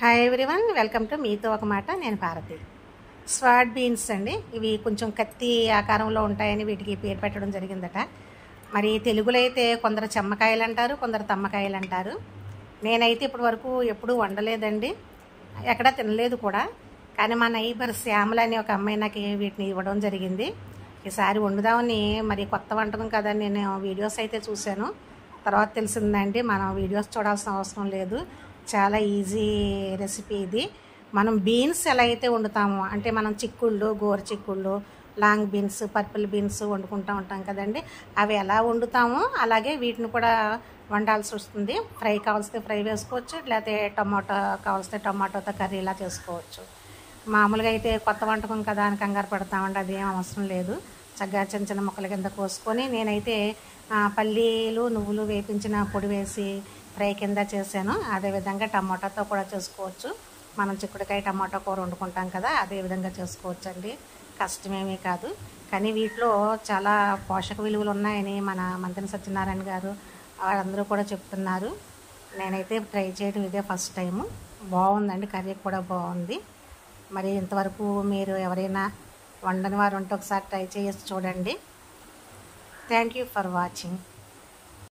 Hi everyone, welcome to మీతో ఒక మాట. నేను భారతి. స్వాడ్ బీన్స్ అండి. ఇవి కొంచెం కత్తి ఆకారంలో ఉంటాయని వీటికి పేరు పెట్టడం జరిగిందట. మరి తెలుగులో అయితే కొందరు చెమ్మకాయలు అంటారు, కొందరు తమ్మకాయలు అంటారు. నేనైతే ఇప్పటి వరకు ఎప్పుడూ వండలేదండి, ఎక్కడా తినలేదు కూడా. కానీ మా నైబర్ శ్యామల అని ఒక అమ్మాయి నాకు వీటిని ఇవ్వడం జరిగింది. ఈసారి వండుదామని, మరి కొత్త వంటకం కదా, నేను వీడియోస్ అయితే చూశాను. తర్వాత తెలిసిందండి, మనం వీడియోస్ చూడాల్సిన అవసరం లేదు, చాలా ఈజీ రెసిపీ ఇది. మనం బీన్స్ ఎలా అయితే వండుతామో, అంటే మనం చిక్కుళ్ళు, గోర చిక్కుళ్ళు, లాంగ్ బీన్స్, పర్పుల్ బీన్స్ వండుకుంటూ ఉంటాం కదండి, అవి ఎలా వండుతామో అలాగే వీటిని కూడా వండాల్సి వస్తుంది. ఫ్రై కావాల్సితే ఫ్రై వేసుకోవచ్చు, లేకపోతే టమాటో కావాల్సితే టమాటోతో కర్రీ ఇలా చేసుకోవచ్చు. మామూలుగా అయితే కొత్త వంటకం కదా అని కంగారు పడతామండి, అదేం అవసరం లేదు. చక్కగా చిన్న చిన్న ముక్కల కింద కోసుకొని, నేనైతే పల్లీలు నువ్వులు వేపించిన పొడి వేసి ఫ్రై కింద చేశాను. అదేవిధంగా టమాటాతో కూడా చేసుకోవచ్చు. మనం చిక్కుడుకాయ టమాటా కూర వండుకుంటాం కదా, అదే విధంగా చేసుకోవచ్చు అండి, కష్టమేమీ కాదు. కానీ వీటిలో చాలా పోషక విలువలు ఉన్నాయని మన మంత్రి సత్యనారాయణ గారు వాళ్ళందరూ కూడా చెప్తున్నారు. నేనైతే ట్రై చేయడం ఇదే ఫస్ట్ టైము. బాగుందండి, కర్రీ కూడా బాగుంది. మరి ఇంతవరకు మీరు ఎవరైనా వండని వారు ఉంటే ఒకసారి ట్రై చేసి చూడండి. Thank you for watching.